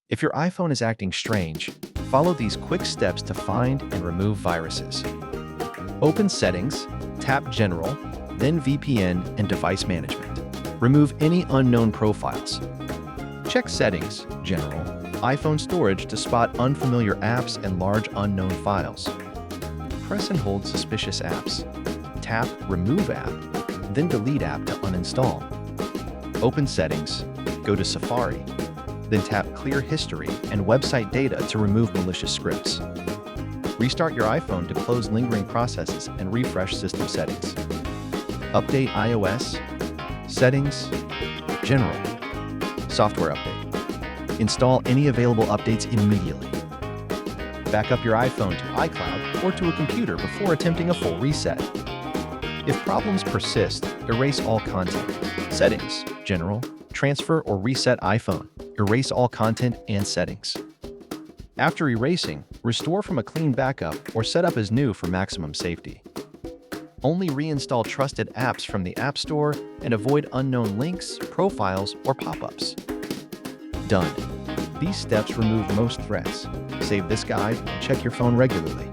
If your iPhone is acting strange, follow these quick steps to find and remove viruses. Open Settings, tap General, then VPN and Device Management. Remove any unknown profiles. Check Settings, General, iPhone Storage to spot unfamiliar apps and large unknown files. Press and hold suspicious apps. Tap Remove App, then Delete App to uninstall. Open Settings, go to Safari, then tap Clear History and Website Data to remove malicious scripts. Restart your iPhone to close lingering processes and refresh system settings. Update iOS, Settings, General, Software Update. Install any available updates immediately. Back up your iPhone to iCloud or to a computer before attempting a full reset. If problems persist, erase all content. Settings, General, transfer or reset iPhone. Erase all content and settings. After erasing, restore from a clean backup or set up as new for maximum safety. Only reinstall trusted apps from the App Store and avoid unknown links, profiles, or pop-ups. Done. These steps remove most threats. Save this guide and check your phone regularly.